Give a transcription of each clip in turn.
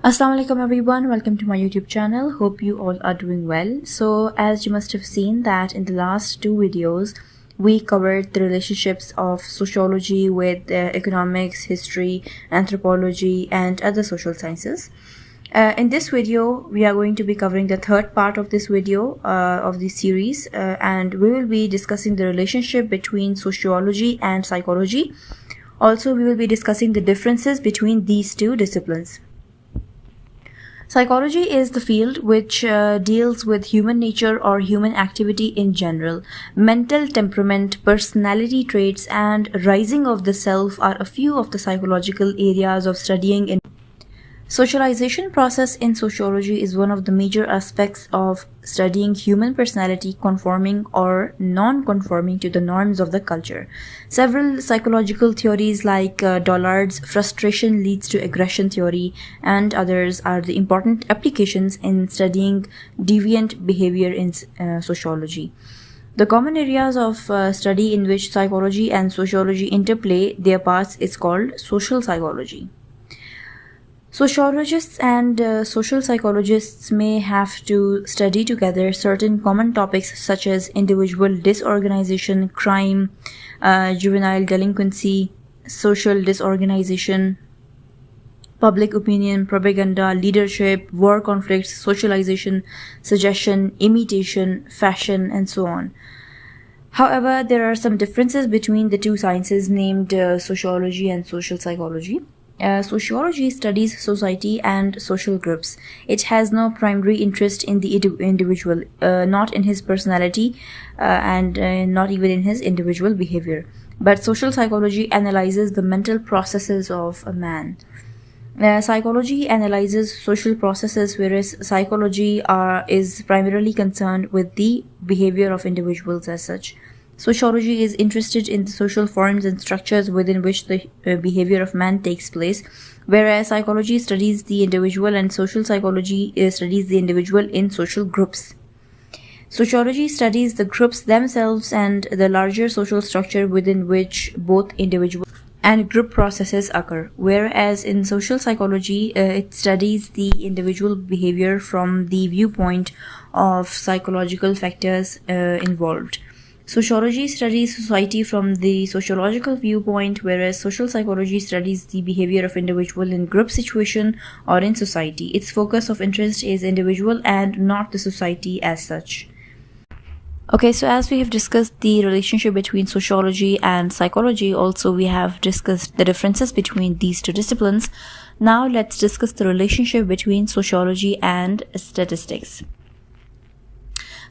Assalamu alaikum everyone, welcome to my YouTube channel. Hope you all are doing well. So as you must have seen that in the last two videos we covered the relationships of sociology with economics, history, anthropology and other social sciences. In this video we are going to be covering the third part of this video of this series and we will be discussing the relationship between sociology and psychology. Also we will be discussing the differences between these two disciplines. Psychology is the field which deals with human nature or human activity in general. Mental temperament, personality traits, and rising of the self are a few of the psychological areas of studying in socialization process in sociology is one of the major aspects of studying human personality conforming or non-conforming to the norms of the culture. Several psychological theories like Dollard's frustration leads to aggression theory and others are the important applications in studying deviant behavior in sociology. The common areas of study in which psychology and sociology interplay their parts is called social psychology. Sociologists and social psychologists may have to study together certain common topics such as individual disorganization, crime, juvenile delinquency, social disorganization, public opinion, propaganda, leadership, war conflicts, socialization, suggestion, imitation, fashion, and so on. However, there are some differences between the two sciences named sociology and social psychology. Sociology studies society and social groups. It has no primary interest in the individual, not in his personality and not even in his individual behavior. But social psychology analyzes the mental processes of a man. Psychology analyzes social processes, whereas psychology is primarily concerned with the behavior of individuals as such. Sociology is interested in the social forms and structures within which the behavior of man takes place, whereas psychology studies the individual and social psychology studies the individual in social groups. Sociology studies the groups themselves and the larger social structure within which both individual and group processes occur, whereas in social psychology it studies the individual behavior from the viewpoint of psychological factors involved. Sociology studies society from the sociological viewpoint, whereas social psychology studies the behavior of individual in group situation or in society. Its focus of interest is individual and not the society as such. Okay, so as we have discussed the relationship between sociology and psychology, also we have discussed the differences between these two disciplines. Now let's discuss the relationship between sociology and statistics.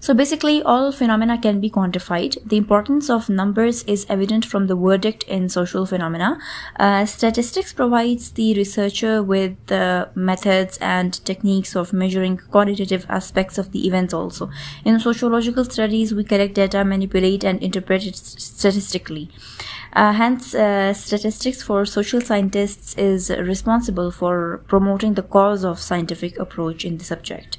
So basically, all phenomena can be quantified. The importance of numbers is evident from the verdict in social phenomena. Statistics provides the researcher with the methods and techniques of measuring quantitative aspects of the events also. In sociological studies, we collect data, manipulate, and interpret it statistically. Hence, statistics for social scientists is responsible for promoting the cause of scientific approach in the subject.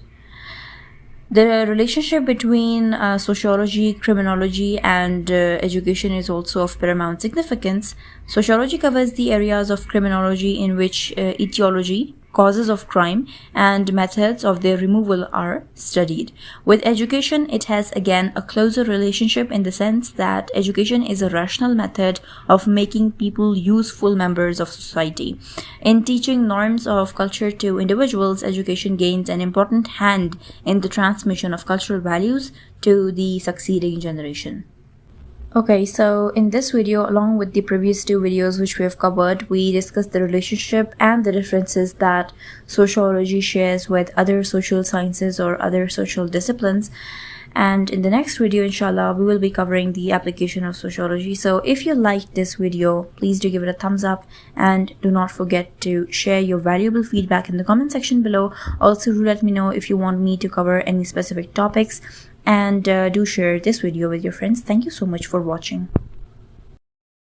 The relationship between sociology, criminology, and education is also of paramount significance. Sociology covers the areas of criminology in which etiology, causes of crime, and methods of their removal are studied. With education, it has again a closer relationship in the sense that education is a rational method of making people useful members of society. In teaching norms of culture to individuals, education gains an important hand in the transmission of cultural values to the succeeding generation. Okay, so in this video, along with the previous two videos which we have covered, we discussed the relationship and the differences that sociology shares with other social sciences or other social disciplines. And in the next video, inshallah, we will be covering the application of sociology. So if you liked this video, please do give it a thumbs up and do not forget to share your valuable feedback in the comment section below. Also, do let me know if you want me to cover any specific topics. And do share this video with your friends. Thank you so much for watching.